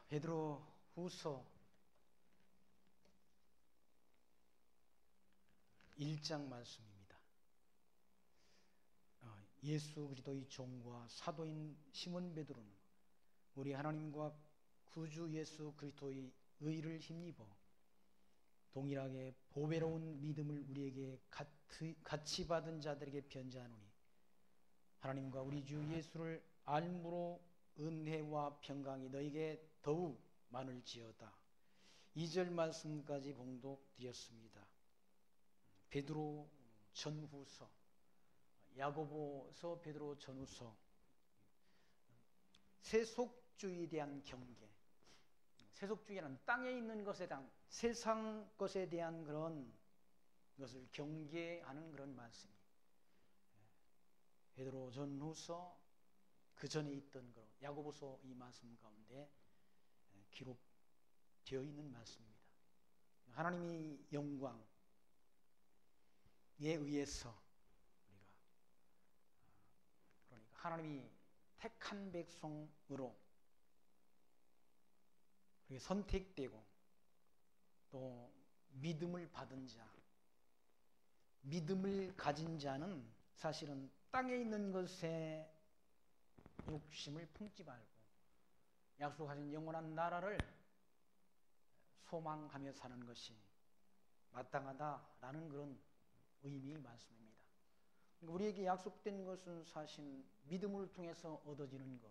베드로 후서 1장 말씀입니다. 예수 그리스도의 종과 사도인 시몬 베드로는 우리 하나님과 구주 예수 그리스도의 의를 힘입어 동일하게 보배로운 믿음을 우리에게 같이 받은 자들에게 편지하노니, 하나님과 우리 주 예수를 알므로 은혜와 평강이 너에게 더욱 많을지어다. 2절 말씀까지 봉독드렸습니다. 베드로 전후서, 야고보서, 베드로 전후서, 세속주의에 대한 경계, 세속주의는 땅에 있는 것에 대한, 세상 것에 대한 그런 것을 경계하는 그런 말씀이 베드로 전후서 그 전에 있던 그런 야고보서 이 말씀 가운데 기록되어 있는 말씀입니다. 하나님의 영광에 의해서 우리가, 그러니까 하나님이 택한 백성으로 선택되고 또 믿음을 받은 자, 믿음을 가진 자는 사실은 땅에 있는 것에 욕심을 품지 말고 약속하신 영원한 나라를 소망하며 사는 것이 마땅하다라는 그런 의미의 말씀입니다. 우리에게 약속된 것은 사실 믿음을 통해서 얻어지는 것,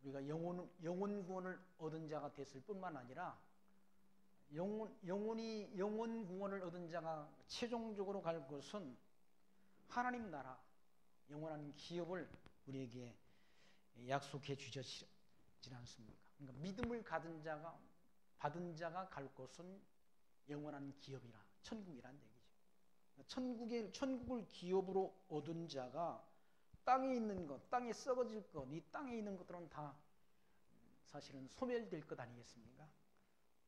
우리가 영원 구원을 얻은 자가 됐을 뿐만 아니라 영원 구원을 얻은 자가 최종적으로 갈 곳은 하나님 나라, 영원한 기업을 우리에게 약속해 주셨지 않습니까? 그러니까 믿음을 받은 자가 갈 곳은 영원한 기업이라, 천국이란 얘기죠. 천국을 기업으로 얻은 자가 땅에 있는 것, 땅에 썩어질 것, 이 땅에 있는 것들은 다 사실은 소멸될 것 아니겠습니까?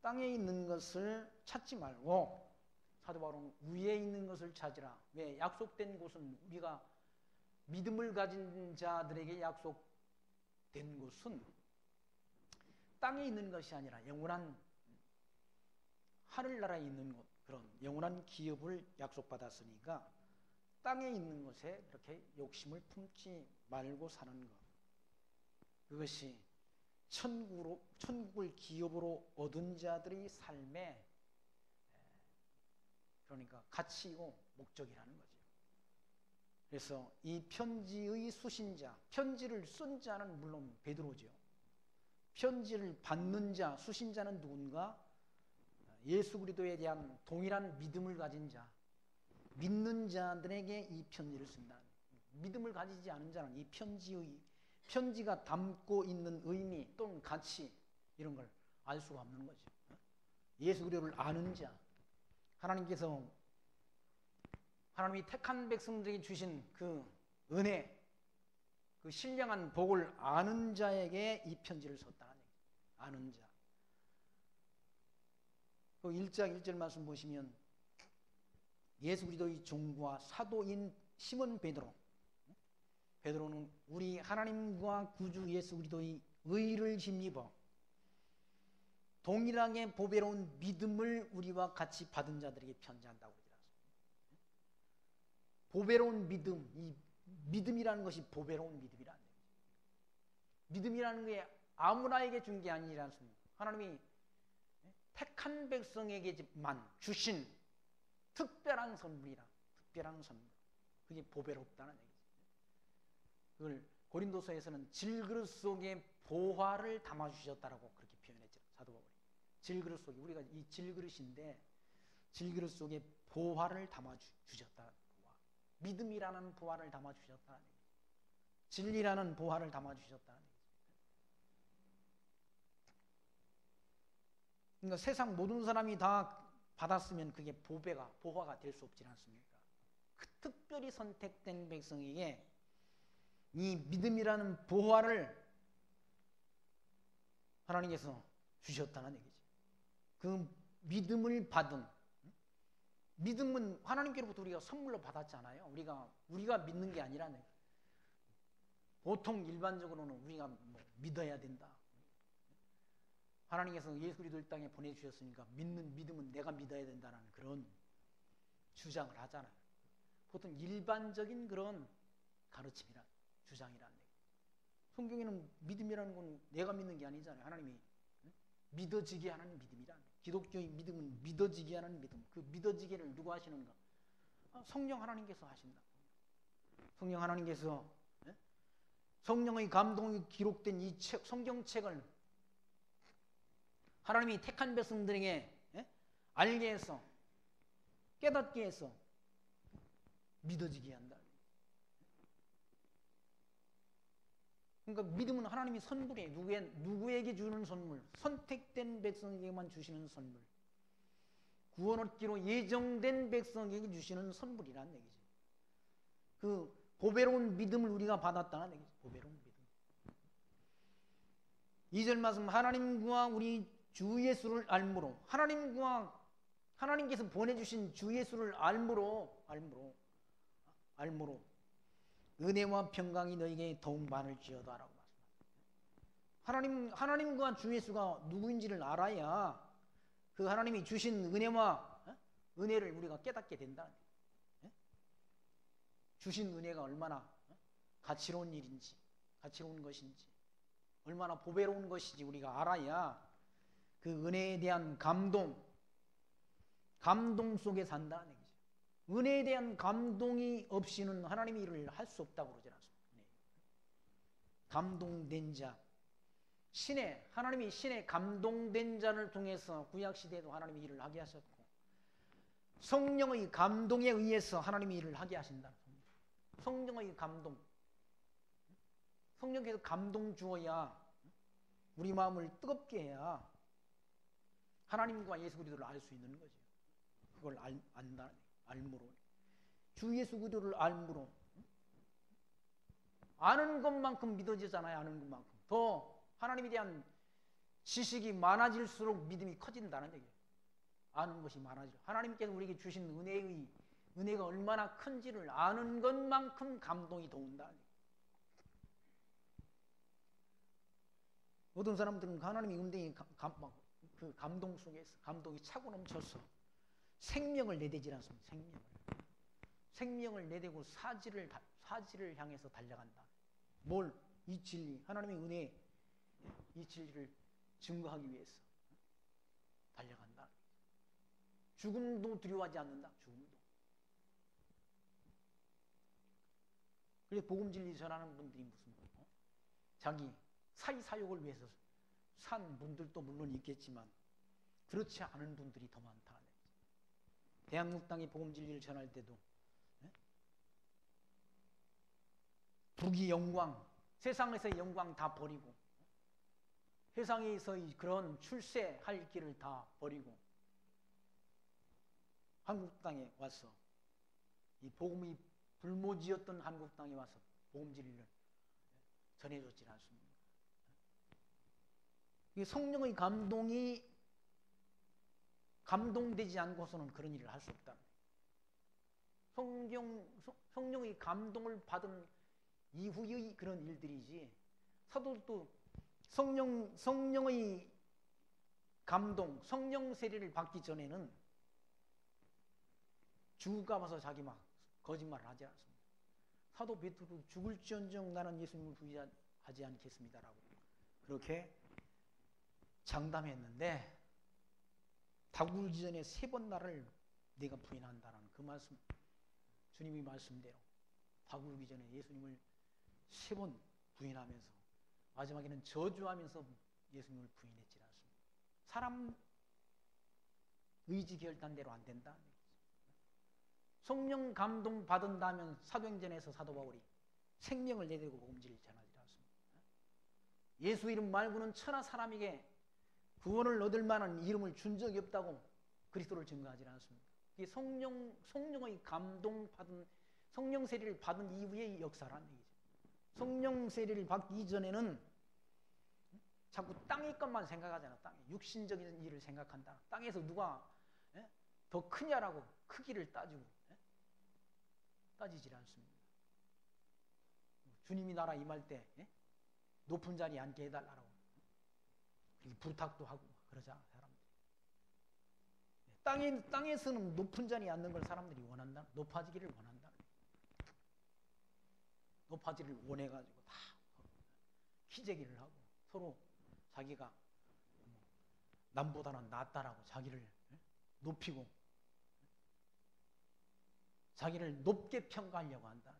땅에 있는 것을 찾지 말고 사도 바울은 위에 있는 것을 찾으라. 왜? 약속된 곳은, 우리가 믿음을 가진 자들에게 약속된 곳은 땅에 있는 것이 아니라 영원한 하늘나라에 있는 곳, 그런 영원한 기업을 약속받았으니까 땅에 있는 것에 그렇게 욕심을 품지 말고 사는 것, 그것이 천국을 기업으로 얻은 자들의 삶의, 그러니까 가치이고 목적이라는 거죠. 그래서 이 편지의 수신자, 편지를 쓴 자는 물론 베드로죠. 편지를 받는 자, 수신자는 누군가? 예수 그리스도에 대한 동일한 믿음을 가진 자, 믿는 자들에게 이 편지를 쓴다. 믿음을 가지지 않은 자는 이 편지가 담고 있는 의미 또는 가치, 이런 걸 알 수가 없는 거죠. 예수 그리스도를 아는 자, 하나님이 택한 백성들에게 주신 그 은혜, 그 신령한 복을 아는 자에게 이 편지를 썼다는 얘기죠. 아는 자. 그 1장 1절 말씀 보시면 예수 그리스도의 종과 사도인 시몬 베드로는 우리 하나님과 구주 예수 그리스도의 의를 힘입어 동일하게 보배로운 믿음을 우리와 같이 받은 자들에게 편지한다고 그러지 않습니까? 보배로운 믿음, 이 믿음이라는 것이 보배로운 믿음이라는 얘기죠. 믿음이라는 게 아무나에게 준 게 아니지 않습니까? 하나님이 택한 백성에게만 주신 특별한 선물이라, 특별한 선물. 그게 보배롭다는 얘기죠. 그걸 고린도서에서는 질그릇 속에 보화를 담아주셨다라고 그렇게 표현했죠. 사도 바울이. 질그릇 속에, 우리가 이 질그릇인데 질그릇 속에 보화를 담아주셨다. 믿음이라는 보화를 담아주셨다는 얘기죠. 진리라는 보화를 담아주셨다는 얘기죠. 그러니까 세상 모든 사람이 다 받았으면 그게 보화가 될 수 없지 않습니까? 그 특별히 선택된 백성에게 이 믿음이라는 보화를 하나님께서 주셨다는 얘기죠. 그 믿음을 받은, 믿음은 하나님께로부터 우리가 선물로 받았잖아요. 우리가 믿는 게 아니라, 보통 일반적으로는 우리가 믿어야 된다. 하나님께서 예수 그리스도를 땅에 보내주셨으니까 믿는 믿음은 내가 믿어야 된다는 그런 주장을 하잖아요. 보통 일반적인 그런 가르침이란 주장이란 얘기. 성경에는 믿음이라는 건 내가 믿는 게 아니잖아요. 하나님이 믿어지게 하는 믿음이란. 기독교의 믿음은 믿어지게 하는 믿음. 그 믿어지게를 누가 하시는가? 성령 하나님께서 하신다. 성령 하나님께서 성령의 감동이 기록된 이 책, 성경책을 하나님이 택한 백성들에게 알게 해서 깨닫게 해서 믿어지게 한다. 그러니까 믿음은 하나님이 선물이에요. 누구에게 주는 선물? 선택된 백성에게만 주시는 선물. 구원 얻기로 예정된 백성에게 주시는 선물이라는 얘기죠. 그 보배로운 믿음을 우리가 받았다는 얘기죠. 보배로운 믿음. 2절 말씀, 하나님과 우리 주 예수를 알므로, 하나님께서 보내주신 주 예수를 알므로 은혜와 평강이 너에게 더욱 많을지어다라고 말씀합니다. 하나님과 주 예수가 누구인지를 알아야 그 하나님이 주신 은혜와 은혜를 우리가 깨닫게 된다. 주신 은혜가 얼마나 가치로운 일인지, 가치로운 것인지, 얼마나 보배로운 것인지 우리가 알아야 그 은혜에 대한 감동 속에 산다는 얘기죠. 은혜에 대한 감동이 없이는 하나님의 일을 할 수 없다고 그러지 않습니까? 감동된 자, 하나님이 신의 감동된 자를 통해서 구약시대에도 하나님의 일을 하게 하셨고, 성령의 감동에 의해서 하나님의 일을 하게 하신다. 성령의 감동. 성령께서 감동 주어야 우리 마음을 뜨겁게 해야 하나님과 예수 그리스도를 알 수 있는 거죠. 그걸 안다. 알므로. 주 예수 그리스도를 알므로. 아는 것만큼 믿어지잖아요. 아는 것만큼. 더 하나님에 대한 지식이 많아질수록 믿음이 커진다는 얘기예요. 아는 것이 많아지죠. 하나님께서 우리에게 주신 은혜가 얼마나 큰지를 아는 것만큼 감동이 더 온다는 얘기예요. 어떤 사람들은 하나님의 은혜의 그 감동 속에서 감동이 차고 넘쳐서 생명을 내대질 않습니다. 생명을 내대고 사지를 향해서 달려간다. 뭘? 이 진리, 하나님의 은혜, 이 진리를 증거하기 위해서 달려간다. 죽음도 두려워하지 않는다. 죽음도. 그래서 복음 진리 전하는 분들이 무슨 자기 사욕을 위해서 산 분들도 물론 있겠지만 그렇지 않은 분들이 더 많다. 대한민국당이 복음 진리를 전할 때도 부귀 영광, 세상에서의 영광 다 버리고 세상에서의 그런 출세할 길을 다 버리고 한국 땅에 와서 이 복음이 불모지였던 한국 땅에 와서 복음 진리를 전해줬지 않습니까? 성령의 감동되지 않고서는 그런 일을 할 수 없다. 성령의 감동을 받은 이후의 그런 일들이지, 사도도 성령의 감동, 성령 세례를 받기 전에는 주가 와서 자기 막 거짓말을 하지 않습니다. 사도 베드로도 죽을지언정 나는 예수님을 부인하지 않겠습니다라고 그렇게 장담했는데, 다구르기 전에 3번 나를 내가 부인한다는 그 말씀, 주님의 말씀대로 다구르기 전에 예수님을 3번 부인하면서 마지막에는 저주하면서 예수님을 부인했지 않습니다. 사람 의지 결단대로 안 된다. 성령 감동 받은다면 사도행전에서 사도 바울이 생명을 내대고 복음 진리를 전하지 않습니다. 예수 이름 말고는 천하 사람에게 구원을 얻을 만한 이름을 준 적이 없다고 그리스도를 증거하지 않습니까? 이게 성령의 감동 받은, 성령 세례를 받은 이후의 역사라는 얘기죠. 성령 세례를 받기 이전에는 자꾸 땅의 것만 생각하잖아. 땅의 육신적인 일을 생각한다. 땅에서 누가 더 크냐라고 크기를 따지질 않습니다. 주님이 나라 임할 때 높은 자리에 앉게 해달라고 부탁도 하고 그러자 사람들이. 땅에서는 높은 자리에 앉는 걸 사람들이 원한다. 높아지기를 원한다. 높아지기를 원해가지고 다 기재기를 하고 서로 자기가 남보다는 낫다라고 자기를 높이고 자기를 높게 평가하려고 한다.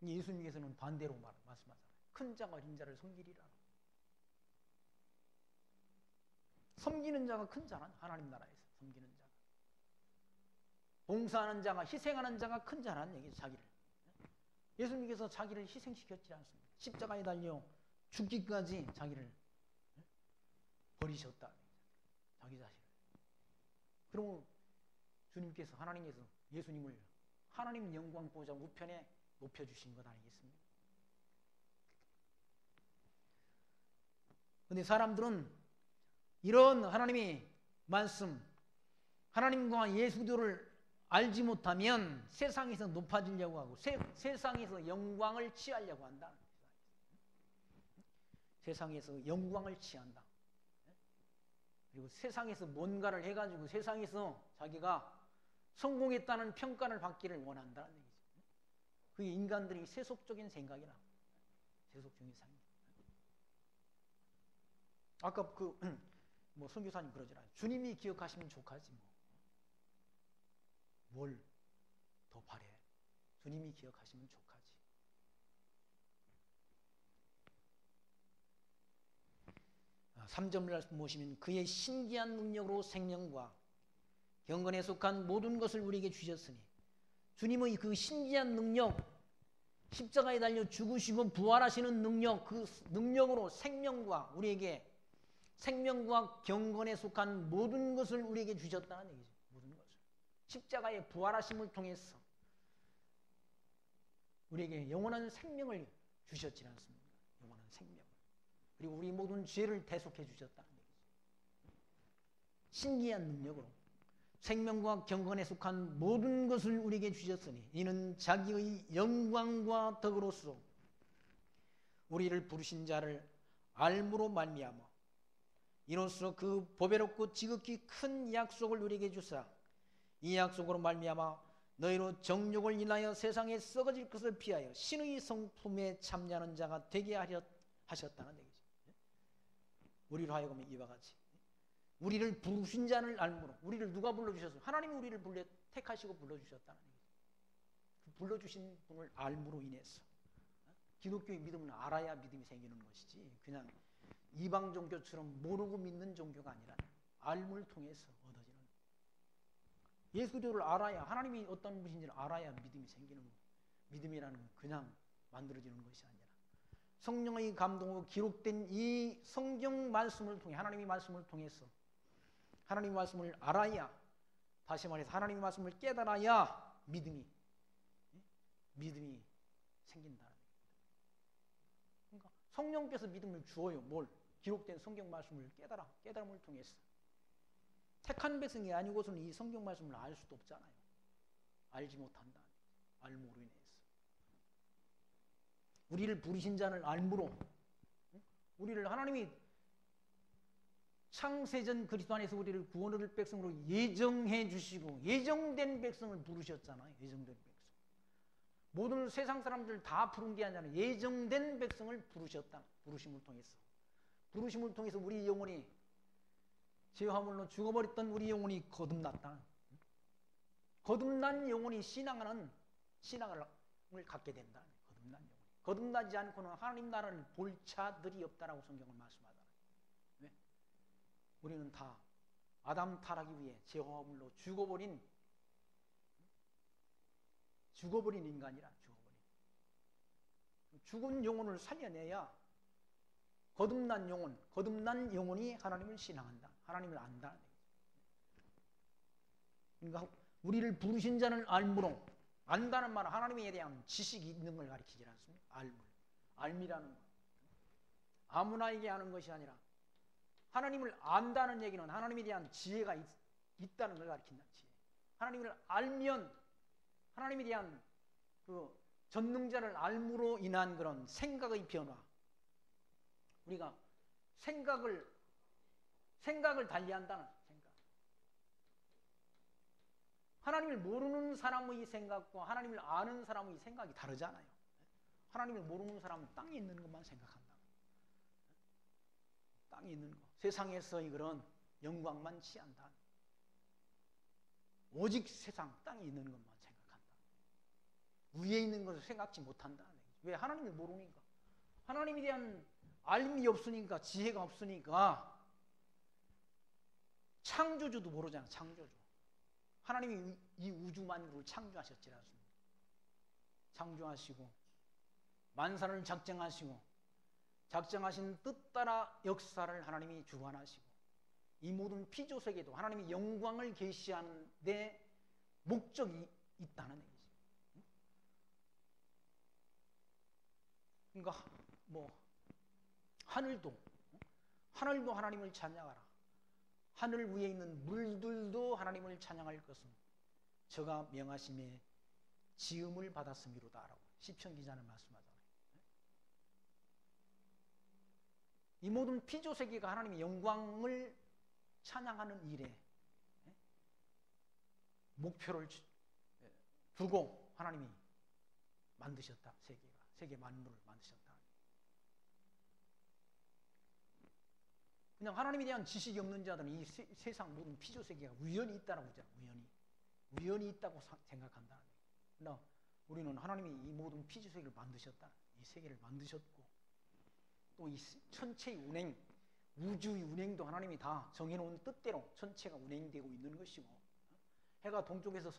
예수님께서는 반대로 말씀하잖아요. 큰 자가 어린 자를 섬기리라. 섬기는 자가 큰 자는 하나님 나라에서 섬기는 자가. 봉사하는 자가, 희생하는 자가 큰 자라는 얘기죠. 자기를. 예수님께서 자기를 희생시켰지 않습니까? 십자가에 달려 죽기까지 자기를 버리셨다. 자기 자신을. 그러면 주님께서, 하나님께서 예수님을 하나님 영광 보좌 우편에 높여주신 것 아니겠습니까? 그런데 사람들은 이런 하나님의 말씀, 하나님과 예수 그리스도를 알지 못하면 세상에서 높아지려고 하고 세상에서 영광을 취하려고 한다. 세상에서 영광을 취한다. 그리고 세상에서 뭔가를 해가지고 세상에서 자기가 성공했다는 평가를 받기를 원한다는 얘기죠. 그게 인간들이 세속적인 생각이라. 세속적인 생각. 아까 뭐 선교사님 그러잖아요. 주님이 기억하시면 족하지 뭐. 뭘 더 바래? 주님이 기억하시면 족하지. 3절 말씀 보시면 그의 신기한 능력으로 생명과 경건에 속한 모든 것을 우리에게 주셨으니 주님의 그 신기한 능력, 십자가에 달려 죽으시고 부활하시는 능력, 그 능력으로 생명과 우리에게 생명과 경건에 속한 모든 것을 우리에게 주셨다는 얘기죠. 모든 것을. 십자가의 부활하심을 통해서 우리에게 영원한 생명을 주셨지 않습니까? 영원한 생명을. 그리고 우리 모든 죄를 대속해 주셨다는 얘기죠. 신기한 능력으로 생명과 경건에 속한 모든 것을 우리에게 주셨으니 이는 자기의 영광과 덕으로서 우리를 부르신 자를 알므로 말미암아 이로써 그 보배롭고 지극히 큰 약속을 우리에게 주사 이 약속으로 말미암아 너희로 정욕을 인하여 세상에 썩어질 것을 피하여 신의 성품에 참여하는 자가 되게 하셨다는 얘기죠. 우리로 하여금 이와 같이 우리를 부르신 자를 알므로. 우리를 누가 불러주셨어요? 하나님이 우리를 택하시고 불러주셨다는 얘기죠. 그 불러주신 분을 알므로 인해서. 기독교의 믿음은 알아야 믿음이 생기는 것이지 그냥 이방 종교처럼 모르고 믿는 종교가 아니라 알물 통해서 얻어지는. 예수 그리스도를 알아야, 하나님이 어떤 분인지를 알아야 믿음이 생기는. 믿음이라는 건 그냥 만들어지는 것이 아니라 성령의 감동으로 기록된 이 성경 말씀을 통해, 하나님의 말씀을 통해서 하나님의 말씀을 알아야, 다시 말해서 하나님의 말씀을 깨달아야 믿음이 생긴다는 얘기입니다. 그러니까 성령께서 믿음을 주어요. 뭘? 기록된 성경 말씀을 깨달음을 통해서. 택한 백성이 아니고서는 이 성경 말씀을 알 수도 없잖아요. 알지 못한다. 알므로 인해서. 우리를 부르신 자를 알므로, 우리를 하나님이 창세전 그리스도 안에서 우리를 구원 얻을 백성으로 예정해 주시고 예정된 백성을 부르셨잖아요. 예정된 백성. 모든 세상 사람들 다 부른 게 아니라 예정된 백성을 부르셨다. 부르심을 통해서. 부르심을 통해서 우리 영혼이 죄화물로 죽어버렸던 우리 영혼이 거듭났다. 거듭난 영혼이 신앙을 갖게 된다. 거듭난 영혼. 거듭나지 않고는 하나님 나라를 볼 자들이 없다라고 성경을 말씀하잖아요. 왜? 우리는 다 아담 타락이 위해 죄화물로 죽어버린 인간이라. 죽은 영혼을 살려내야 거듭난 영혼이 하나님을 신앙한다. 하나님을 안다. 그러니까 우리를 부르신 자는 알므로, 안다는 말은 하나님에 대한 지식이 있는 걸 가리키지 않습니까? 알미라는 것. 아무나에게 아는 것이 아니라 하나님을 안다는 얘기는 하나님에 대한 지혜가 있다는 걸 가리킨다. 지혜. 하나님을 알면 하나님에 대한 그 전능자를 알므로 인한 그런 생각의 변화, 우리가 생각을 달리한다는 생각. 하나님을 모르는 사람의 생각과 하나님을 아는 사람의 생각이 다르잖아요. 하나님을 모르는 사람은 땅에 있는 것만 생각한다. 땅에 있는 것, 세상에서의 그런 영광만 취한다. 오직 세상, 땅에 있는 것만 생각한다. 위에 있는 것을 생각지 못한다. 왜? 하나님을 모르니까. 하나님에 대한 알미 없으니까, 지혜가 없으니까. 창조주도 모르잖아. 창조주. 하나님이 이 우주 만물을 창조하셨지 않습니까? 창조하시고 만사를 작정하신 뜻 따라 역사를 하나님이 주관하시고, 이 모든 피조세계도 하나님의 영광을 계시하는 데 목적이 있다는 얘기죠. 그러니까 하늘도 하나님을 찬양하라. 하늘 위에 있는 물들도 하나님을 찬양할 것은 저가 명하심에 지음을 받았음이로다라고 시편 기자는 말씀하잖아요. 이 모든 피조세계가 하나님의 영광을 찬양하는 일에 목표를 두고 하나님이 만드셨다. 세계 만물을 만드셨다. 그냥 하나님에 대한 지식이 없는 자들은 이 세상 모든 피조세계가 우연히 있다라고 하잖아요. 우연히 있다고 생각한다. 그러나 우리는 하나님이 이 모든 피조세계를 만드셨다. 이 세계를 만드셨고, 또 이 천체의 운행, 우주의 운행도 하나님이 다 정해놓은 뜻대로 천체가 운행되고 있는 것이고, 해가 동쪽에서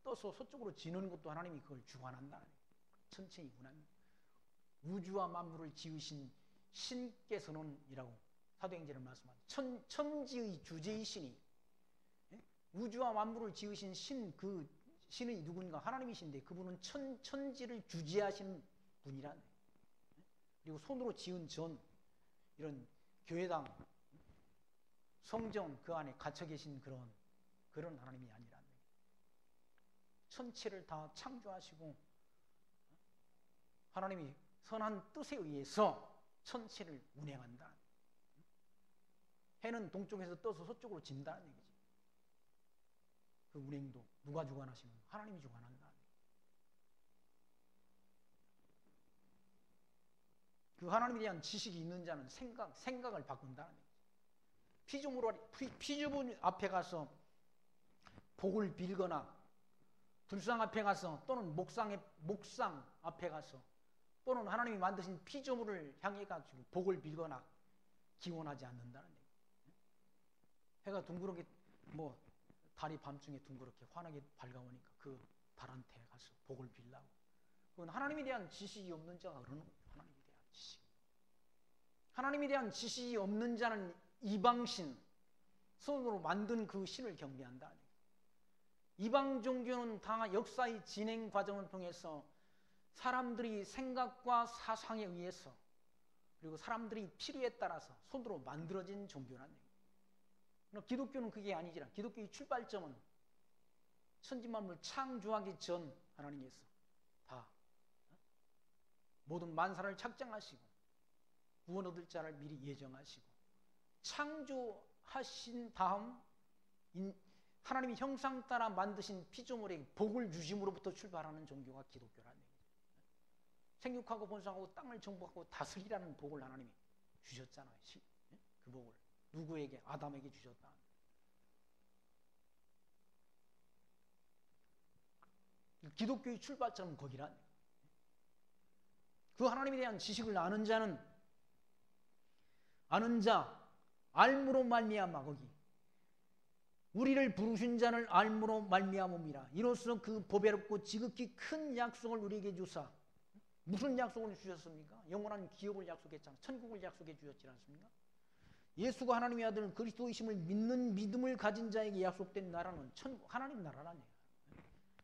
떠서 서쪽으로 지는 것도 하나님이 그걸 주관한다. 천체의 운행, 우주와 만물을 지으신 신께서는이라고 사도행전을 말씀합니다. 천지의 주제이시니, 우주와 만물을 지으신 신, 그 신의 누군가 하나님이신데 그분은 천지를 주재하시는 분이란. 그리고 손으로 지은 전, 이런 교회당, 성전 그 안에 갇혀 계신 그런 하나님이 아니란. 천체를 다 창조하시고 하나님이 선한 뜻에 의해서 천체를 운행한다. 해는 동쪽에서 떠서 서쪽으로 진다는 얘기지. 그 운행도 누가 주관하시는? 하나님이 주관한다. 그 하나님에 대한 지식이 있는 자는 생각을 바꾼다는 얘기지. 피조물 앞에 가서 복을 빌거나, 불상 앞에 가서, 또는 목상 앞에 가서, 또는 하나님이 만드신 피조물을 향해 가지고 복을 빌거나 기원하지 않는다는 얘기지. 해가 둥그렇게 달이 밤중에 둥그렇게 환하게 밝아오니까 그 달한테 가서 복을 빌라고. 그건 하나님에 대한 지식이 없는 자가 그러는 거예요. 하나님에 대한 지식. 하나님에 대한 지식이 없는 자는 이방신, 손으로 만든 그 신을 경배한다. 이방 종교는 다 역사의 진행 과정을 통해서 사람들이 생각과 사상에 의해서, 그리고 사람들이 필요에 따라서 손으로 만들어진 종교라는 얘기예요. 기독교는 그게 아니지라. 기독교의 출발점은 천지만물 창조하기 전 하나님께서 다 모든 만사를 작정하시고 구원 얻을 자를 미리 예정하시고 창조하신 다음 하나님이 형상 따라 만드신 피조물에게 복을 주심으로부터 출발하는 종교가 기독교라는 얘기죠. 생육하고 번성하고 땅을 정복하고 다스리라는 복을 하나님이 주셨잖아요. 그 복을 누구에게? 아담에게 주셨다. 기독교의 출발점은 거기란. 그 하나님에 대한 지식을 아는 자, 알므로 말미암아, 거기 우리를 부르신 자를 알므로 말미암음이라. 이로써 그 보배롭고 지극히 큰 약속을 우리에게 주사. 무슨 약속을 주셨습니까? 영원한 기업을 약속했잖아. 천국을 약속해 주셨지 않습니까? 예수가 하나님의 아들 그리스도이심을 믿는 믿음을 가진 자에게 약속된 나라는 천국, 하나님 나라라니.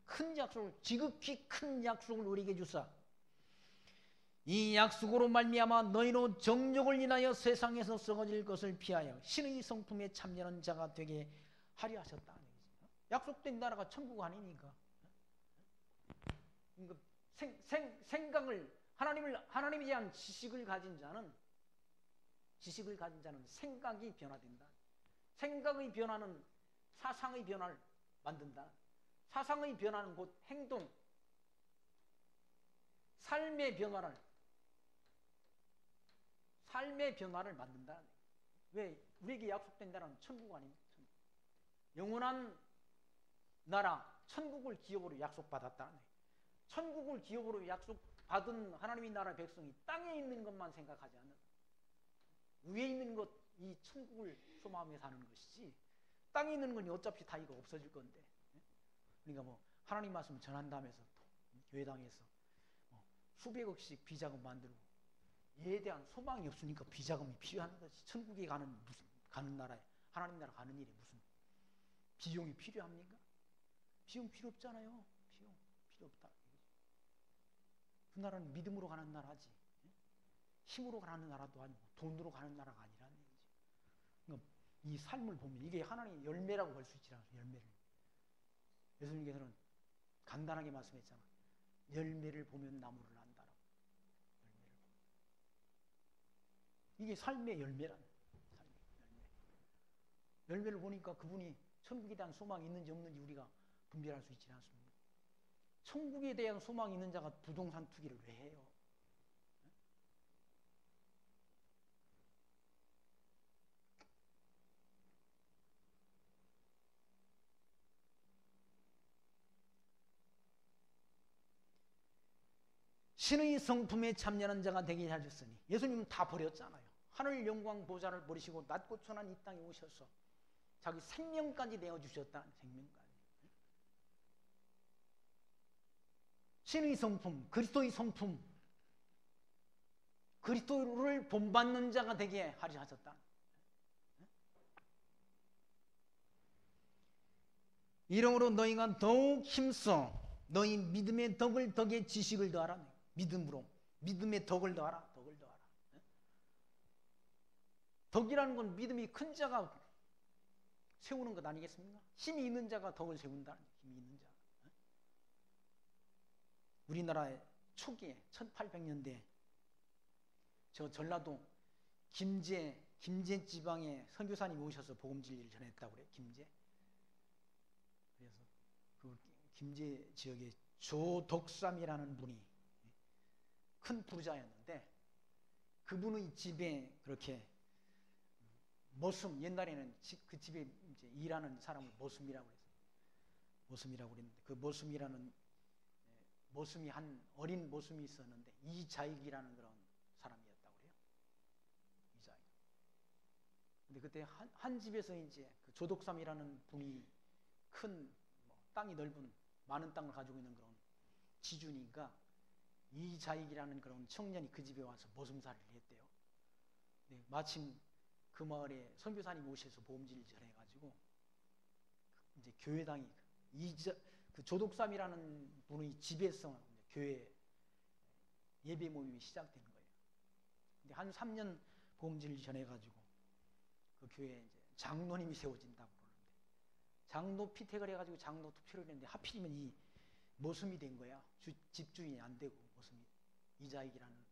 큰 약속을, 지극히 큰 약속을 우리에게 주사. 이 약속으로 말미암아 너희로 정욕을 인하여 세상에서 썩어질 것을 피하여 신의 성품에 참여하는 자가 되게 하려 하셨다. 약속된 나라가 천국 아니니까. 그러니까 생각을 하나님에 대한 지식을 가진 자는 생각이 변화된다. 생각의 변화는 사상의 변화를 만든다. 사상의 변화는 곧 행동, 삶의 변화를 만든다. 왜? 우리에게 약속된 나라는 천국 아닙니까? 영원한 나라, 천국을 기업으로 약속받았다. 천국을 기업으로 약속받은 하나님의 나라 백성이 땅에 있는 것만 생각하지 않는다. 위에 있는 것, 이 천국을 소망하며 사는 것이지, 땅에 있는 건 어차피 다 이거 없어질 건데. 그러니까 뭐 하나님 말씀을 전한다면서 또 교회당에서 수백억씩 비자금 만들고, 얘에 대한 소망이 없으니까 비자금이 필요한 거지. 천국에 가는 나라에, 하나님 나라 가는 일에 무슨 비용이 필요합니까? 비용 필요 없잖아요. 비용 필요 없다. 그 나라는 믿음으로 가는 나라지, 힘으로 가는 나라도 아니고 돈으로 가는 나라가 아니라는 얘기지. 그러니까 이 삶을 보면 이게 하나님의 열매라고 볼 수 있지 않아요. 열매를. 예수님께서는 간단하게 말씀했잖아. 열매를 보면 나무를 안다라고. 열매를 보면. 이게 삶의 열매란. 삶의 열매. 열매를 보니까 그분이 천국에 대한 소망이 있는지 없는지 우리가 분별할 수 있지 않습니까? 천국에 대한 소망이 있는 자가 부동산 투기를 왜 해요? 신의 성품에 참여하는 자가 되게 하셨으니, 예수님은 다 버렸잖아요. 하늘 영광 보좌를 버리시고 낮고 천한 이 땅에 오셔서 자기 생명까지 내어주셨다. 생명까지. 신의 성품, 그리스도의 성품, 그리스도를 본받는 자가 되게 하려 하셨다. 이러므로 너희가 더욱 힘써 너희 믿음의 덕을 덕에 지식을 더하라. 믿음으로 믿음의 덕을 더하라. 덕을 더하라. 덕이라는 건 믿음이 큰 자가 세우는 것 아니겠습니까? 힘이 있는 자가 덕을 세운다는, 힘이 있는 자. 우리나라의 초기에 1800년대 저 전라도 김제 지방에 선교사님이 오셔서 복음 진리를 전했다고 그래요. 김제. 그래서 그 김제 지역에 조덕삼이라는 분이 큰 부자였는데, 그분의 집에 그렇게 머슴, 옛날에는 그 집에 이제 일하는 사람을 머슴이라고 그랬어요. 머슴이라고 그랬는데, 그 머슴이 한 어린 머슴이 있었는데 이자익이라는 그런 사람이었다고 그래요. 이자익. 근데 그때 한 집에서 이제 그 조덕삼이라는 분이 큰 땅이 넓은 많은 땅을 가지고 있는 그런 지주니까 이자익이라는 그런 청년이 그 집에 와서 머슴살이를 했대요. 네, 마침 그 마을에 선교사님 오셔서 보험진을 전해가지고 이제 교회당이 그 조덕삼이라는 분의 집에서 교회 예배 모임이 시작되는 거예요. 근데 한 3년 보험진을 전해가지고 그 교회에 이제 장로님이 세워진다고 그러는데, 장로 피택을 해가지고 장로 투표를 했는데 하필이면 이 머슴이 된 거야. 집주인이 안 되고 머슴이, 이자익이라는 분이.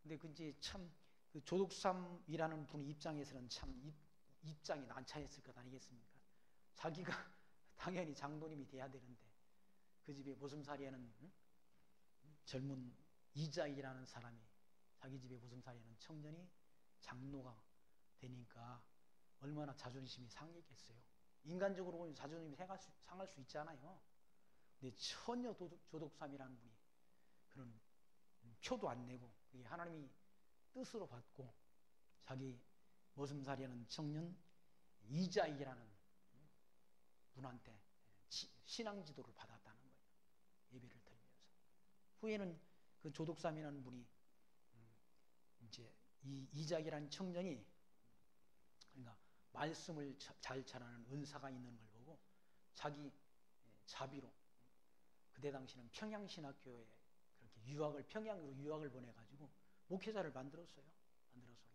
근데 그 이제 참 그 조덕삼이라는 분의 입장에서는 참 입장이 난처했을 것 아니겠습니까? 자기가 당연히 장로님이 돼야 되는데 그 집에 머슴살이하는 젊은 이자익이라는 사람이, 자기 집에 머슴살이하는 청년이 장로가 되니까 얼마나 자존심이 상했겠어요. 인간적으로 보면 자존심이 상할 수 있잖아요. 근데 전혀 조덕삼이라는 분이 그런 표도 안 내고 그게 하나님이 뜻으로 받고 자기 머슴살이하는 청년 이자익이라는 분한테 신앙 지도를 받았다는 거예요. 예배를 드리면서. 후에는 그 조덕삼이라는 분이 이제 이 이자익이라는 청년이, 그러니까 말씀을 잘 전하는 은사가 있는 걸 보고 자기 자비로, 그때 당시는 평양신학교에 그렇게 평양으로 유학을 보내가지고 목회자를 만들어서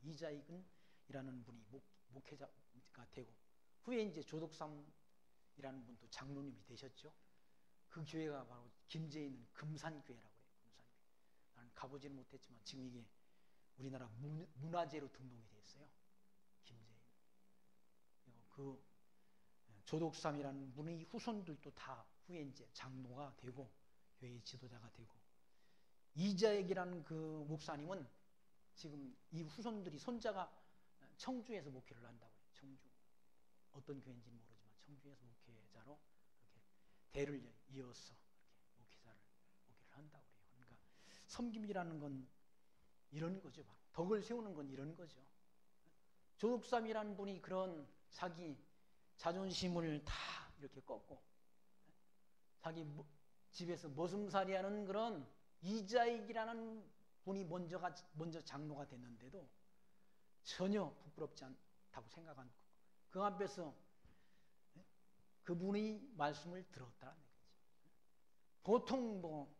이자익이라는 분이 목회자가 되고, 후에 이제 조덕삼이라는 분도 장로님이 되셨죠. 그 교회가 바로 김제에 있는 금산교회라고 해요. 금산교회. 나는 가보지는 못했지만 지금 이게 우리나라 문화재로 등록이 돼 있어요. 김제에. 그 조독삼이라는 분의 후손들도 다 후에 이제 장로가 되고 교회의 지도자가 되고, 이자익이라는 그 목사님은 지금 이 후손들이 손자가 청주에서 목회를 한다고 해요. 청주. 어떤 교회인지는 모르지만 청주에서 목회자로 이렇게 대를 이어서 이렇게 목회를 한다고 해요. 그러니까 섬김이라는 건 이런 거죠. 덕을 세우는 건 이런 거죠. 조독삼이라는 분이 그런 자기 자존심을 다 이렇게 꺾고 자기 집에서 머슴살이하는 그런 이자익이라는 분이 먼저 장로가 됐는데도 전혀 부끄럽지 않다고 생각한 그 앞에서 그분의 말씀을 들었다는 거죠. 보통 뭐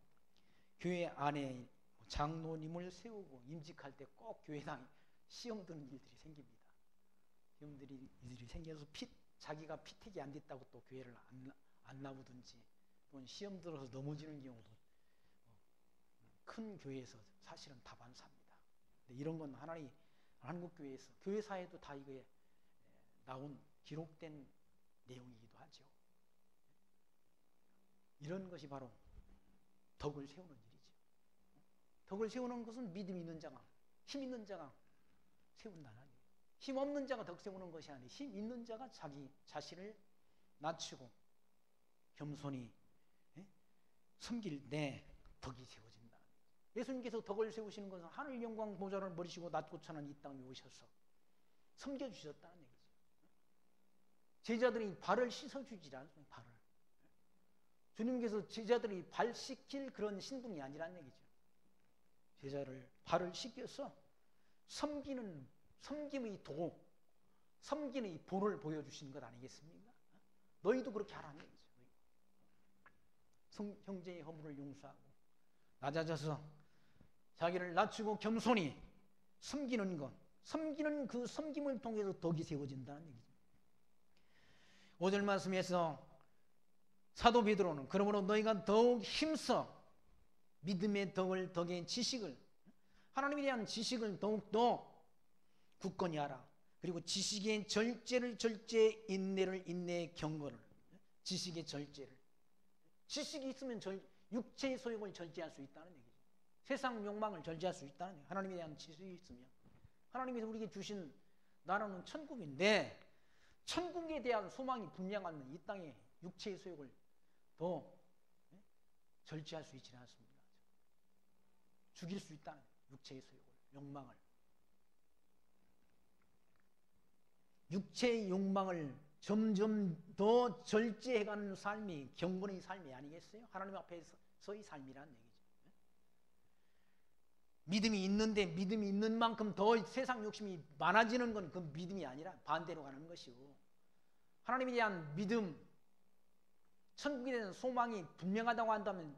교회 안에 장로님을 세우고 임직할 때 꼭 교회당에 시험 드는 일들이 생깁니다. 시험들이 생겨서 자기가 피택이 안 됐다고 또 교회를 안 나오든지, 또는 시험 들어서 넘어지는 경우도 큰 교회에서 사실은 다반사입니다. 근데 이런 건 하나님 한국교회에서 교회사에도 다 이거에 나온 기록된 내용이기도 하죠. 이런 것이 바로 덕을 세우는 일이죠. 덕을 세우는 것은 믿음 있는 자가, 힘 있는 자가 세운다는 얘기예요. 힘 없는 자가 덕 세우는 것이 아니라 힘 있는 자가 자기 자신을 낮추고 겸손히 섬길 때 덕이 세워진다. 예수님께서 덕을 세우시는 것은 하늘 영광 보좌를 버리시고 낮고 천한 이 땅에 오셔서 섬겨주셨다는 얘기죠. 제자들이 발을 씻어주지 않습니다. 발을. 주님께서 제자들이 발 씻길 그런 신분이 아니란 얘기죠. 제자를 발을 씻겨서 섬김의 도, 섬김의 본을 보여주시는 것 아니겠습니까? 너희도 그렇게 하라는 얘기죠. 형제의 허물을 용서하고 낮아져서 자기를 낮추고 겸손히 섬기는 것, 섬기는 그 섬김을 통해서 덕이 세워진다는 얘기죠. 5절 말씀에서 사도 베드로는 그러므로 너희가 더욱 힘써 믿음의 덕의 지식을, 하나님에 대한 지식을 더욱더 굳건히 하라. 그리고 지식의 절제를 절제, 인내를 인내, 경건을, 지식의 절제를. 지식이 있으면 육체의 소욕을 절제할 수 있다는 얘기죠. 세상 욕망을 절제할 수 있다는 얘기죠. 하나님에 대한 지식이 있으면. 하나님이 우리에게 주신 나라는 천국인데 천국에 대한 소망이 분명한 이 땅에 육체의 소욕을 더 절제할 수 있지는 않습니다. 죽일 수 있다는 육체의 소욕을, 욕망을. 육체의 욕망을 점점 더 절제해가는 삶이 경건의 삶이 아니겠어요? 하나님 앞에서의 삶이라는 얘기죠. 믿음이 있는데 믿음이 있는 만큼 더 세상 욕심이 많아지는 건 그 믿음이 아니라 반대로 가는 것이고, 하나님에 대한 믿음, 천국에 대한 소망이 분명하다고 한다면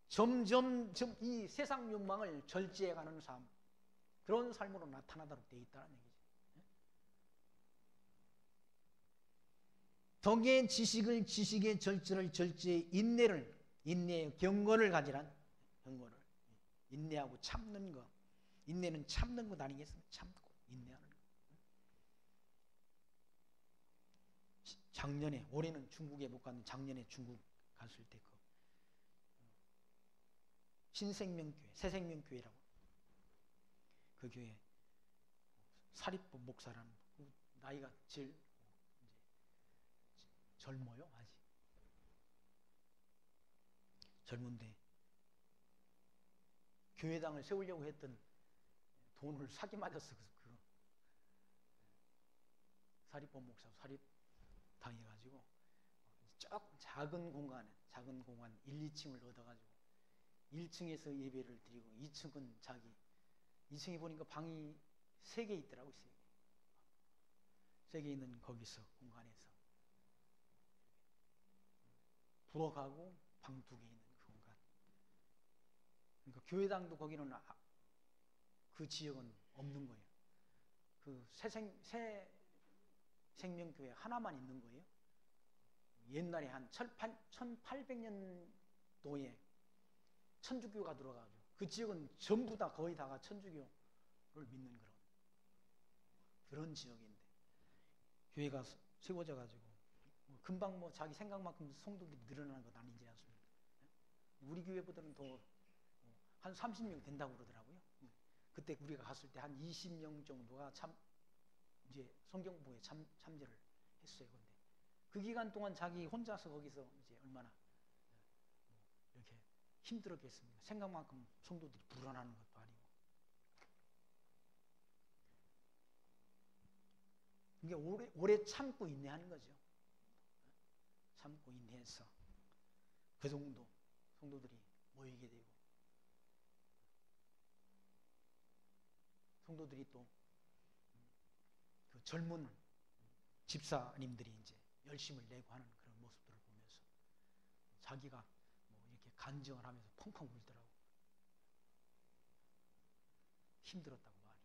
점점 이 세상 욕망을 절제해가는 삶, 그런 삶으로 나타나도록 되어 있다는 얘기죠. 덕의 지식을, 지식의 절제를, 절제의 인내의 경건을 가지란, 경건을. 인내하고 참는 것. 인내는 참는 것 아니겠습니까? 참고 인내하는 것. 작년에, 올해는 중국에 못 갔는데 작년에 중국 갔을 때 신생명교회, 새생명교회라고, 그 교회 사립부 목사라는, 나이가 제일 젊어요. 아직 젊은데 교회당을 세우려고 했던 돈을 사기 맞았어. 그 사립부 목사 사립당해가지고 조금 작은 공간 1, 2층을 얻어가지고 1층에서 예배를 드리고 2층은 2층에 보니까 방이 3개 있더라고요. 3개 있는 거기서 공간에서 불어가고 방 2개 있는 그 공간. 그러니까 교회당도 거기는 그 지역은 없는 거예요. 그 새 생명교회 하나만 있는 거예요. 옛날에 한 1800년도에 천주교가 들어가지고 그 지역은 전부 다 거의 다가 천주교를 믿는 그런 지역인데 교회가 세워져 가지고 금방 뭐 자기 생각만큼 성도들이 늘어나는 것 아니지 않습니까? 우리 교회보다는 더 한 30명 된다고 그러더라고요. 그때 우리가 갔을 때 한 20명 정도가 이제 성경부에 참여를 했어요. 근데 그 기간 동안 자기 혼자서 거기서 이제 얼마나 이렇게 힘들었겠습니까? 생각만큼 성도들이 불안하는 것도 아니고. 이게 오래 참고 인내하는 거죠. 참고 인내해서 그 정도 성도들이 모이게 되고, 성도들이 또 그 젊은 집사님들이 이제 열심을 내고 하는 그런 모습들을 보면서 자기가 뭐 이렇게 간증을 하면서 펑펑 울더라고. 힘들었다고 많이.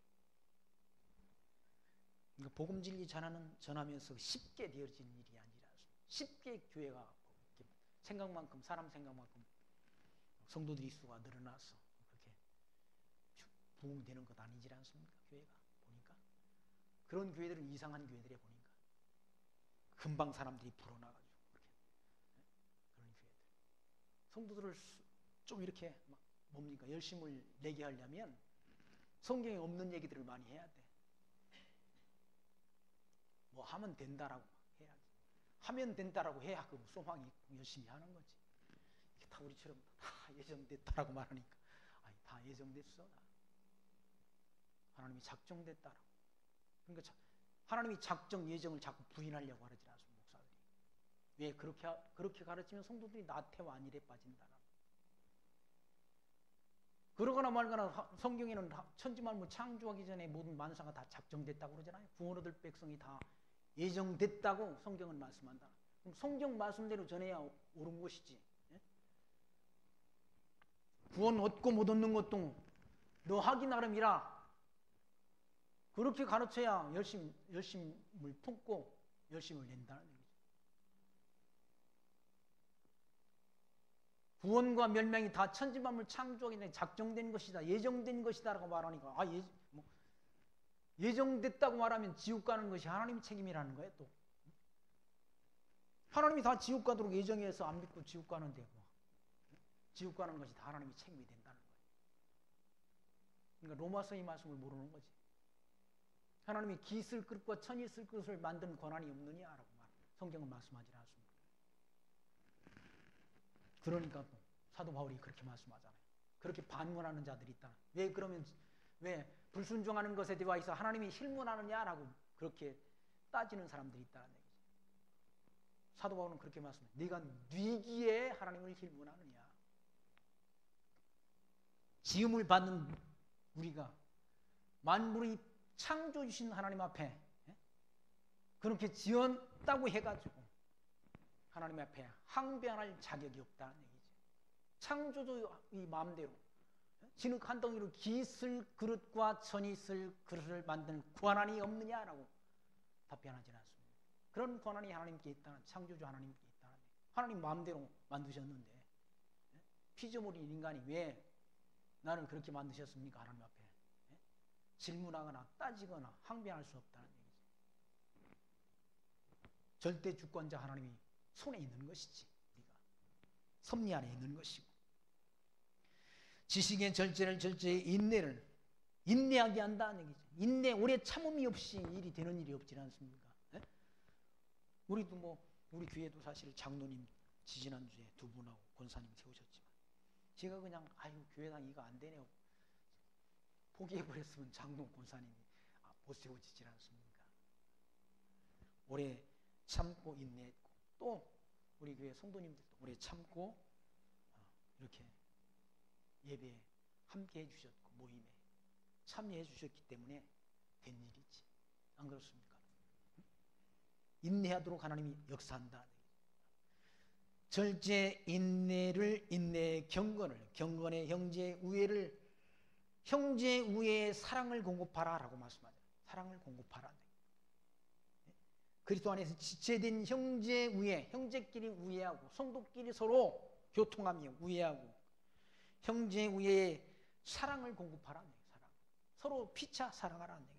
그러니까 복음 진리 전하면서 쉽게 되어진 일이 아니라 쉽게 교회가 생각만큼, 사람 생각만큼 성도들이 수가 늘어나서 그렇게 부흥되는 것 아니지 않습니까? 교회가 보니까 그런 교회들은 이상한 교회들에 보니까 금방 사람들이 불어나가지고 그렇게 그런 교회들, 성도들을 좀 이렇게 막 뭡니까 열심을 내게 하려면 성경에 없는 얘기들을 많이 해야 돼. 뭐 하면 된다라고 해야지. 하면 된다라고 해야 그 소망이 있고 열심히 하는 거지. 이게 다 우리처럼 다 예정됐다라고 말하니까 아니 다 예정됐어. 하나님이 작정됐다라고. 그러니까 하나님이 작정 예정을 자꾸 부인하려고 하지 않습니까? 목사들이. 왜 그렇게 가르치면 성도들이 나태와 안일에 빠진다라고. 그러거나 말거나 성경에는 천지만물 창조하기 전에 모든 만사가 다 작정됐다고 그러잖아요. 구원 얻을 백성이 다 예정됐다고 성경은 말씀한다. 그럼 성경 말씀대로 전해야 옳은 것이지. 예? 구원 얻고 못 얻는 것도 너 하기 나름이라. 그렇게 가르쳐야 열심을 품고 열심을 낸다는 얘기죠. 구원과 멸망이 다 천지만물 창조하기 전에 작정된 것이다, 예정된 것이다라고 말하니까 예정됐다고 말하면 지옥 가는 것이 하나님 책임이라는 거예요. 또 하나님이 다 지옥 가도록 예정해서 안 믿고 지옥 가는데 지옥 가는 것이 다 하나님이 책임이 된다는 거예요. 그러니까 로마서의 말씀을 모르는 거지. 하나님이 기 쓸 그릇과 천이 쓸 그릇을 만드는 권한이 없느냐라고 성경은 말씀하지 않습니다. 그러니까 또 사도 바울이 그렇게 말씀하잖아요. 그렇게 반문하는 자들이 있다. 왜 불순종하는 것에 대해서 하나님이 힐문하느냐라고 그렇게 따지는 사람들이 있다는 얘기죠. 사도 바울은 그렇게 말씀해요. 네가 뉘기에 하나님을 힐문하느냐. 지음을 받는 우리가 만물이 창조 주신 하나님 앞에 그렇게 지었다고 해가지고 하나님 앞에 항변할 자격이 없다는 얘기죠. 창조주의 마음대로 진흙 한 덩이로 기 쓸 그릇과 천이 쓸 그릇을 만드는 권한이 없느냐라고 답변하지 않습니다. 그런 권한이 하나님께 있다는, 창조주 하나님께 있다는, 하나님 마음대로 만드셨는데 피조물인 인간이 왜 나를 그렇게 만드셨습니까? 하나님 앞에 질문하거나 따지거나 항변할 수 없다는 얘기죠. 절대 주권자 하나님이 손에 있는 것이지. 우리가 섭리 안에 있는 것이고, 지식의 절제를 절제의 인내를 인내하게 한다는 얘기죠. 인내, 오래 참음이 없이 일이 되는 일이 없지 않습니까? 네? 우리도 우리 교회도 사실 장로님 지지난주에 두 분하고 권사님 세우셨지만 제가 그냥 교회당 이거 안 되네요 포기해버렸으면 장로 권사님이 못 세워지지 않습니까? 오래 참고 인내했고, 또 우리 교회 성도님들도 오래 참고 이렇게 예배에 함께 해주셨고 모임에 참여해 주셨기 때문에 된 일이지. 안 그렇습니까? 인내하도록 하나님이 역사한다. 절제 인내를, 인내의 경건을, 경건의 형제의 우애를, 형제의 우애의 사랑을 공급하라 라고 말씀하죠. 사랑을 공급하라. 그리스도 안에서 지체된 형제 우애, 형제끼리 우애하고 성도끼리 서로 교통하며 우애하고 형제 우애에 사랑을 공급하라는 얘기예요. 사랑. 서로 피차 사랑하라는 얘기죠.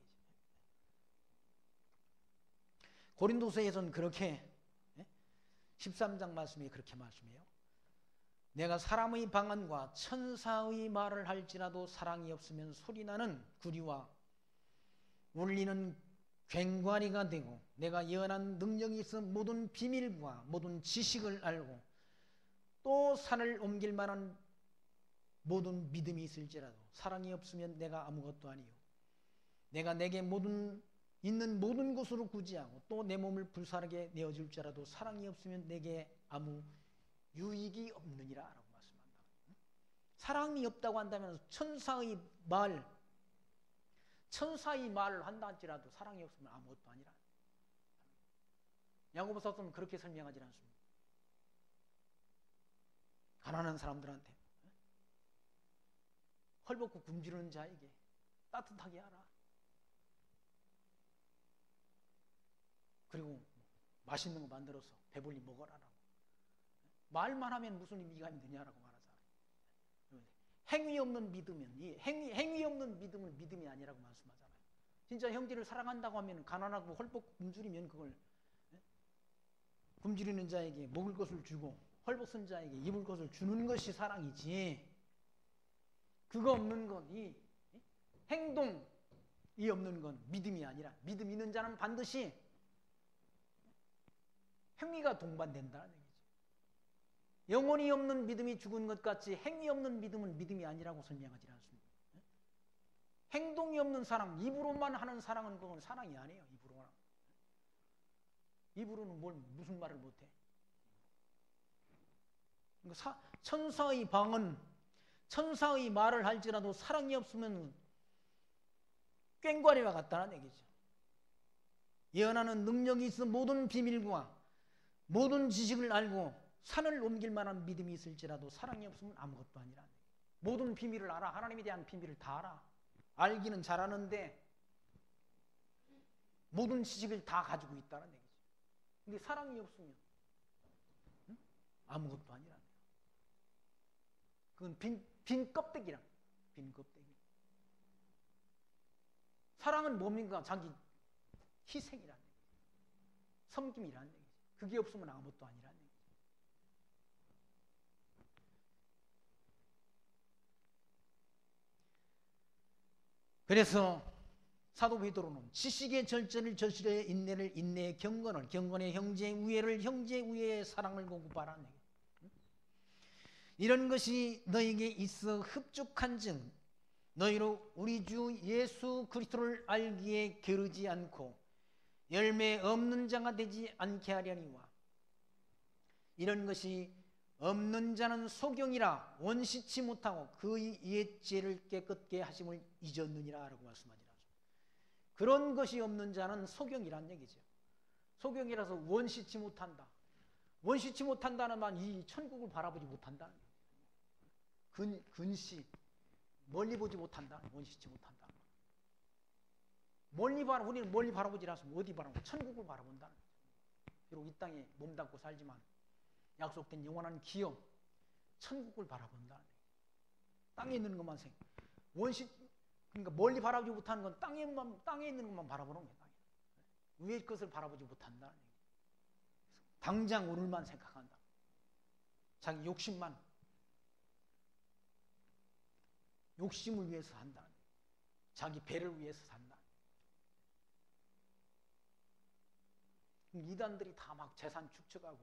고린도서에서는 그렇게 13장 말씀에 그렇게 말씀해요. 내가 사람의 방언과 천사의 말을 할지라도 사랑이 없으면 소리나는 구리와 울리는 괭과리가 되고 내가 연한 능력이 있어 모든 비밀과 모든 지식을 알고 또 산을 옮길 만한 모든 믿음이 있을지라도 사랑이 없으면 내가 아무것도 아니요 내가 내게 있는 모든 것으로 구제하고 또 내 몸을 불사르게 내어줄지라도 사랑이 없으면 내게 아무 유익이 없느니라 라고 말씀한다. 사랑이 없다고 한다면 천사의 말을 한다 할지라도 사랑이 없으면 아무것도 아니라. 야고보서는 그렇게 설명하지 않습니다. 가난한 사람들한테 헐벗고 굶주리는 자에게 따뜻하게 하라. 그리고 맛있는 거 만들어서 배불리 먹어라라고. 말만 하면 무슨 의미가 있느냐라고 말하잖아요. 행위 없는 믿음은 행위 없는 믿음은 믿음이 아니라고 말씀하잖아요. 진짜 형제를 사랑한다고 하면 가난하고 헐벗고 굶주리면 그걸 굶주리는 자에게 먹을 것을 주고 헐벗은 자에게 입을 것을 주는 것이 사랑이지. 그거 없는 건 행동이 없는 건 믿음이 아니라 믿음 있는 자는 반드시 행위가 동반된다는 얘기죠. 영혼이 없는 믿음이 죽은 것 같이 행위 없는 믿음은 믿음이 아니라고 설명하지 않습니다. 행동이 없는 사랑, 입으로만 하는 사랑은 그건 사랑이 아니에요. 입으로는 무슨 말을 못해. 천사의 방언, 천사의 말을 할지라도 사랑이 없으면 꽹과리와 같다는 얘기죠. 예언하는 능력이 있어 모든 비밀과 모든 지식을 알고 산을 옮길 만한 믿음이 있을지라도 사랑이 없으면 아무것도 아니라. 모든 비밀을 알아. 하나님에 대한 비밀을 다 알아. 알기는 잘하는데 모든 지식을 다 가지고 있다는 얘기죠. 근데 사랑이 없으면 아무것도 아니라. 그건 빈 껍데기란. 빈 껍데기. 사랑은 뭡니까? 자기 희생이란 얘기죠. 섬김이란 얘기죠. 그게 없으면 아무것도 아니란 얘기죠. 그래서 사도 베드로는 지식의 절제를 절실해 인내를 인내의 경건을 경건의 형제의 우애를 형제의 우애의 사랑을 공급하라는 얘기죠. 이런 것이 너에게 있어 흡족한즉 너희로 우리 주 예수 그리스도를 알기에 게으르지 않고 열매 없는 자가 되지 않게 하려니와 이런 것이 없는 자는 소경이라 원시치 못하고 그의 옛 죄를 깨끗게 하심을 잊었느니라 라고 말씀하지 않습니다. 그런 것이 없는 자는 소경이란 얘기죠. 소경이라서 원시치 못한다. 원시치 못한다는 말 이 천국을 바라보지 못한다는 거예요. 근시 멀리 보지 못한다. 원시치 못한다. 우리는 멀리 바라보지 않습니다. 어디 바라보고 천국을 바라본다는 거죠. 비록 이 땅에 몸담고 살지만 약속된 영원한 기업 천국을 바라본다는 거예요. 땅에 있는 것만 그러니까 멀리 바라보지 못하는 건 땅에 있는 것만 바라보는 거예요. 위의 것을 바라보지 못한다는 얘기예요. 당장 오늘만 생각한다. 자기 욕심을 위해서 산다. 자기 배를 위해서 산다. 이단들이 다 막 재산 축적하고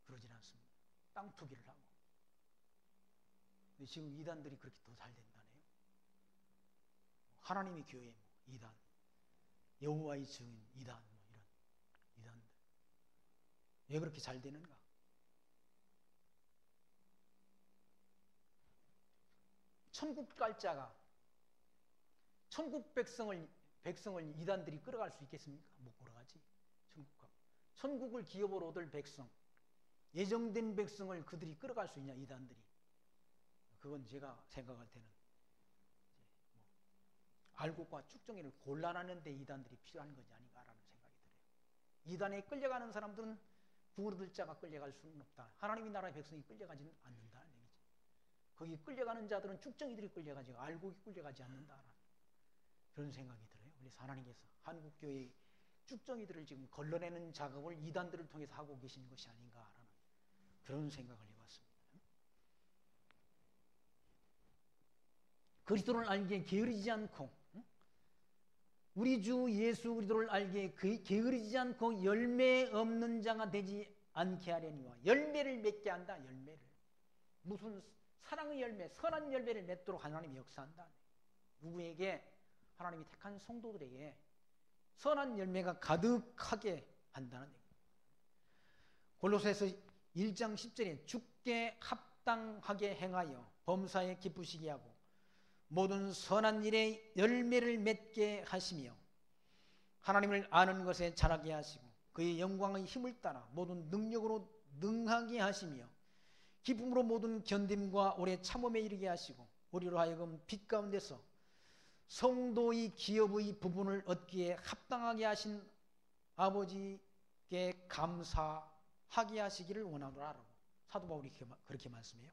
그러진 않습니다. 땅 투기를 하고. 근데 지금 이단들이 그렇게 더 잘 된다네요. 하나님의 교회 이단, 여호와의 증인 이단 이런 이단들 왜 그렇게 잘 되는가? 천국 갈 자가 천국 백성을 이단들이 끌어갈 수 있겠습니까? 못 끌어가지. 천국을 기업으로 얻을 백성, 예정된 백성을 그들이 끌어갈 수 있냐? 이단들이. 그건 제가 생각할 때는 알곡과 쭉정이를 골라내는데 이단들이 필요한 것이 아닌가라는 생각이 들어요. 이단에 끌려가는 사람들은 구어들 자가 끌려갈 수는 없다. 하나님의 나라의 백성이 끌려가지는 않는다는 얘기죠. 거기 끌려가는 자들은 쭉정이들이 끌려가지 알곡이 끌려가지 않는다라는 그런 생각이 들어요. 그래서 하나님께서 한국교회의 쭉정이들을 지금 걸러내는 작업을 이단들을 통해서 하고 계신 것이 아닌가라는 그런 생각을 해봤습니다. 그리스도를 알기에 게으르지 않고 우리 주 예수 그리스도를 알기에 게으르지 않고 열매 없는 자가 되지 않게 하려니와 열매를 맺게 한다. 열매를 무슨 사랑의 열매, 선한 열매를 맺도록 하나님이 역사한다. 누구에게? 하나님이 택한 성도들에게 선한 열매가 가득하게 한다는 얘기입니다. 골로새서 1장 10절에 주께 합당하게 행하여 범사에 기쁘시게 하고 모든 선한 일에 열매를 맺게 하시며 하나님을 아는 것에 자라게 하시고 그의 영광의 힘을 따라 모든 능력으로 능하게 하시며 기쁨으로 모든 견딤과 오래 참음에 이르게 하시고 우리로 하여금 빛 가운데서 성도의 기업의 부분을 얻기에 합당하게 하신 아버지께 감사하게 하시기를 원하노라라고 사도 바울이 그렇게 말씀해요.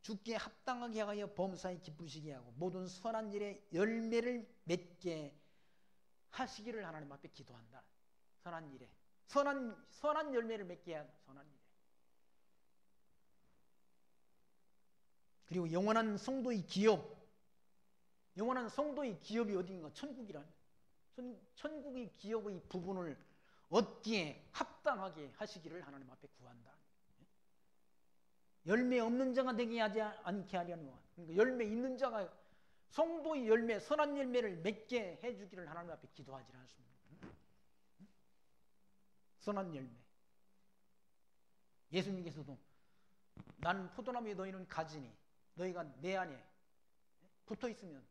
주께 합당하게 하여 범사에 기쁘시게 하고 모든 선한 일에 열매를 맺게 하시기를 하나님 앞에 기도한다. 선한 일에 선한 열매를 맺게 한 선한 일에. 그리고 영원한 성도의 기업, 영원한 성도의 기업이 어디인가? 천국이란. 천국의 기업의 부분을 얻기에 합당하게 하시기를 하나님 앞에 구한다. 열매 없는 자가 되게 하지 않게 하려니와. 그러니까 열매 있는 자가 성도의 열매, 선한 열매를 맺게 해주기를 하나님 앞에 기도하지 않습니다. 선한 열매. 예수님께서도 나는 포도나무에 너희는 가지니 너희가 내 안에 붙어있으면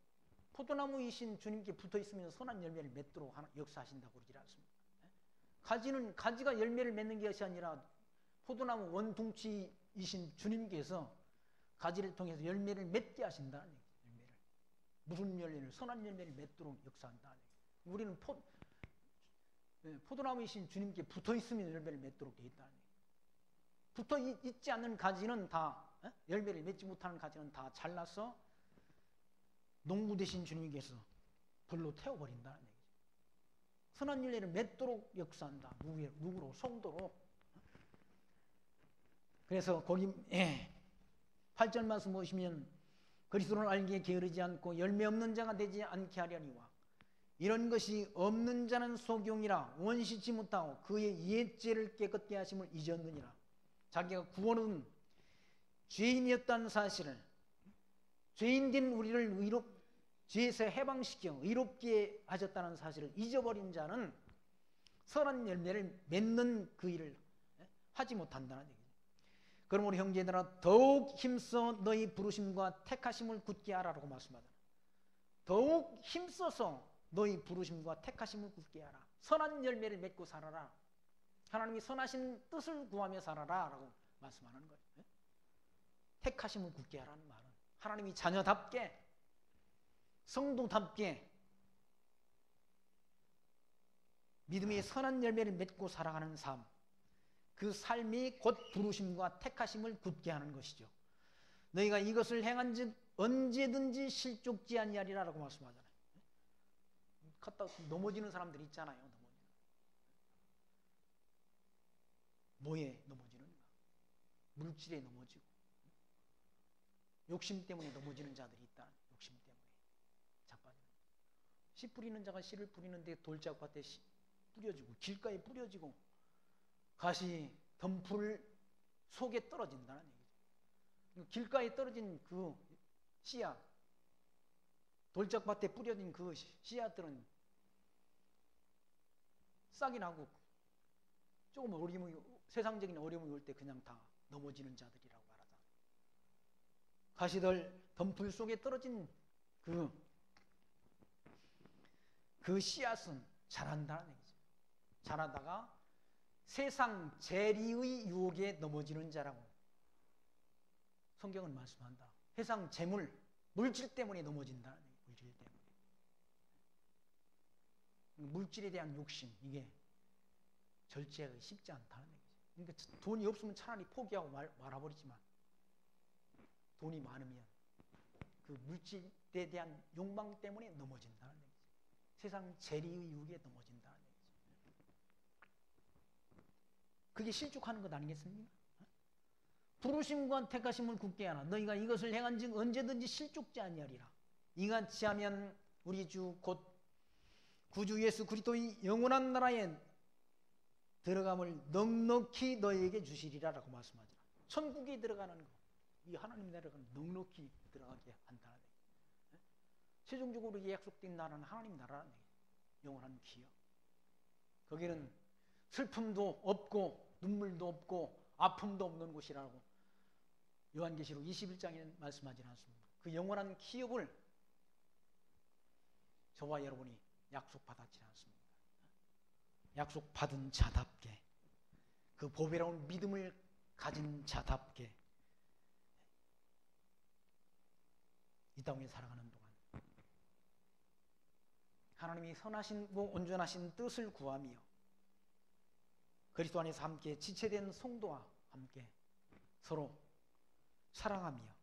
포도나무이신 주님께 붙어있으면 선한 열매를 맺도록 역사하신다고 그러지 않습니까? 가지가 열매를 맺는 것이 아니라 포도나무 원둥치이신 주님께서 가지를 통해서 열매를 맺게 하신다는 얘기죠. 열매를. 무슨 열매를? 선한 열매를 맺도록 역사한다는 얘기죠. 우리는 포도나무이신 주님께 붙어있으면 열매를 맺도록 되어 있다는 얘기죠. 붙어있지 않는 가지는 다 열매를 맺지 못하는 가지는 다 잘라서 농부 되신 주님께서 불로 태워버린다는 얘기죠. 선한 열매를 맺도록 역사한다. 누구로? 성도로. 그래서 거기 8절 말씀 보시면 그리스도를 알기에 게으르지 않고 열매 없는 자가 되지 않게 하려니와 이런 것이 없는 자는 소경이라 원시치 못하고 그의 옛죄를 깨끗게 하심을 잊었느니라. 자기가 구원은 죄인이었다는 사실을 죄인된 우리를 죄에서 해방시켜 의롭게 하셨다는 사실을 잊어버린 자는 선한 열매를 맺는 그 일을 하지 못한다는 얘기죠. 그러므로 형제들아 더욱 힘써 너희 부르심과 택하심을 굳게 하라라고 말씀하잖아요. 더욱 힘써서 너희 부르심과 택하심을 굳게 하라. 선한 열매를 맺고 살아라. 하나님이 선하신 뜻을 구하며 살아라 라고 말씀하는 거예요. 택하심을 굳게 하라는 말은 하나님이 자녀답게 성도답게 믿음의 선한 열매를 맺고 살아가는 삶, 그 삶이 곧 부르심과 택하심을 굳게 하는 것이죠. 너희가 이것을 행한즉 언제든지 실족지 아니하리라라고 말씀하잖아요. 갔다 넘어지는 사람들 있잖아요. 뭐에 넘어지는가? 물질에 넘어지고 욕심 때문에 넘어지는 자들이 있다. 욕심 때문에 자빠지는. 씨 뿌리는 자가 씨를 뿌리는데 돌짝밭에 뿌려지고 길가에 뿌려지고 가시 덤불 속에 떨어진다는 얘기죠. 길가에 떨어진 그 씨앗, 돌짝밭에 뿌려진 그 씨앗들은 싹이 나고 조금 세상적인 어려움이 올 때 그냥 다 넘어지는 자들이라고 말하잖아요. 가시들 덤불 속에 떨어진 그 씨앗은 자란다는 얘기죠. 자라다가 세상 재리의 유혹에 넘어지는 자라고 성경은 말씀한다. 세상 재물, 물질 때문에 넘어진다는 얘기죠. 물질 때문에. 물질에 대한 욕심, 이게 절제하기 쉽지 않다는 얘기죠. 그러니까 돈이 없으면 차라리 포기하고 말아버리지만 돈이 많으면 그 물질에 대한 욕망 때문에 넘어진다는 얘기죠. 세상 재리의 유혹에 넘어진다는 얘기죠. 그게 실족하는 것 아니겠습니까? 부르심과 택하심을 굳게 하나 너희가 이것을 행한즉 언제든지 실족지 아니하리라. 이같이 하면 우리 주 곧 구주 예수 그리스도의 영원한 나라에 들어감을 넉넉히 너희에게 주시리라라고 말씀하잖아. 천국에 들어가는 거, 이 하나님 나라가 넉넉히 들어가게 한다는 얘기. 최종적으로 약속된 나라는 하나님 나라라는 얘기. 영원한 기업. 거기는 슬픔도 없고 눈물도 없고 아픔도 없는 곳이라고 요한계시록 21장에는 말씀하지 않습니다. 그 영원한 기업을 저와 여러분이 약속받았지 않습니까? 약속받은 자답게 그 보배로운 믿음을 가진 자답게 이 땅에 살아가는 동안 하나님이 선하시고 온전하신 뜻을 구하며 그리스도 안에서 함께 지체된 성도와 함께 서로 사랑하며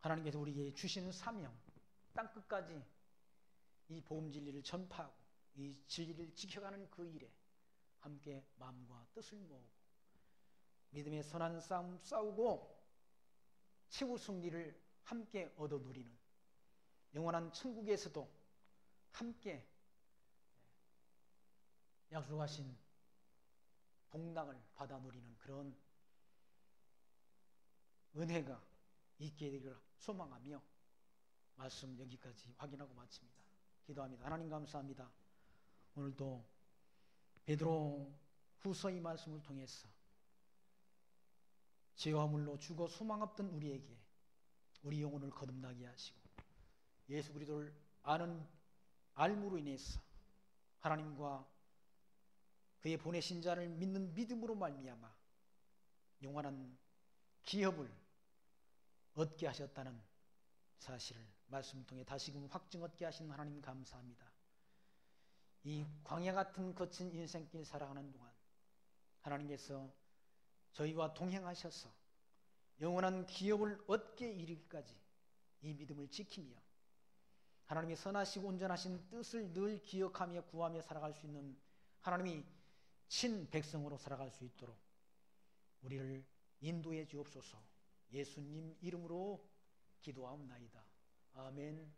하나님께서 우리에게 주시는 사명 땅끝까지 이 복음 진리를 전파하고 이 진리를 지켜가는 그 일에 함께 마음과 뜻을 모으고 믿음의 선한 싸움 싸우고 최후 승리를 함께 얻어 누리는 영원한 천국에서도 함께 약속하신 복락을 받아 누리는 그런 은혜가 있게 되기를 소망하며 말씀 여기까지 확인하고 마칩니다. 기도합니다. 하나님 감사합니다. 오늘도 베드로 후서의 말씀을 통해서 죄와 물로 죽어 소망 없던 우리에게 우리 영혼을 거듭나게 하시고 예수 그리스도를 아는 알므로 인해서 하나님과 그의 보내신 자를 믿는 믿음으로 말미암아 영원한 기업을 얻게 하셨다는 사실을 말씀을 통해 다시금 확증 얻게 하신 하나님 감사합니다. 이 광야 같은 거친 인생길 살아가는 동안 하나님께서 저희와 동행하셔서 영원한 기업을 얻게 이르기까지 이 믿음을 지키며 하나님의 선하시고 온전하신 뜻을 늘 기억하며 구하며 살아갈 수 있는 하나님이 친백성으로 살아갈 수 있도록 우리를 인도해 주옵소서. 예수님 이름으로 기도하옵나이다. 아멘.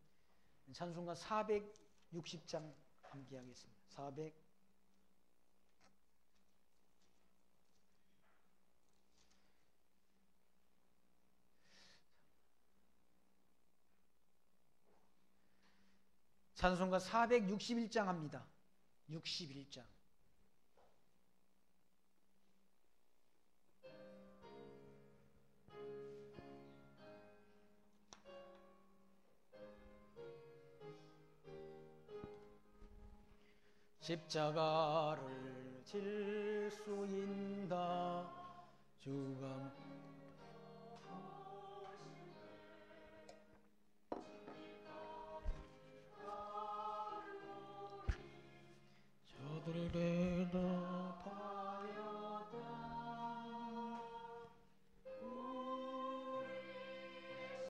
찬송가 460장 함께 하겠습니다. 400 찬송가 461장 합니다. 61장. 십자가를 질 수 있다 주가 저들에게도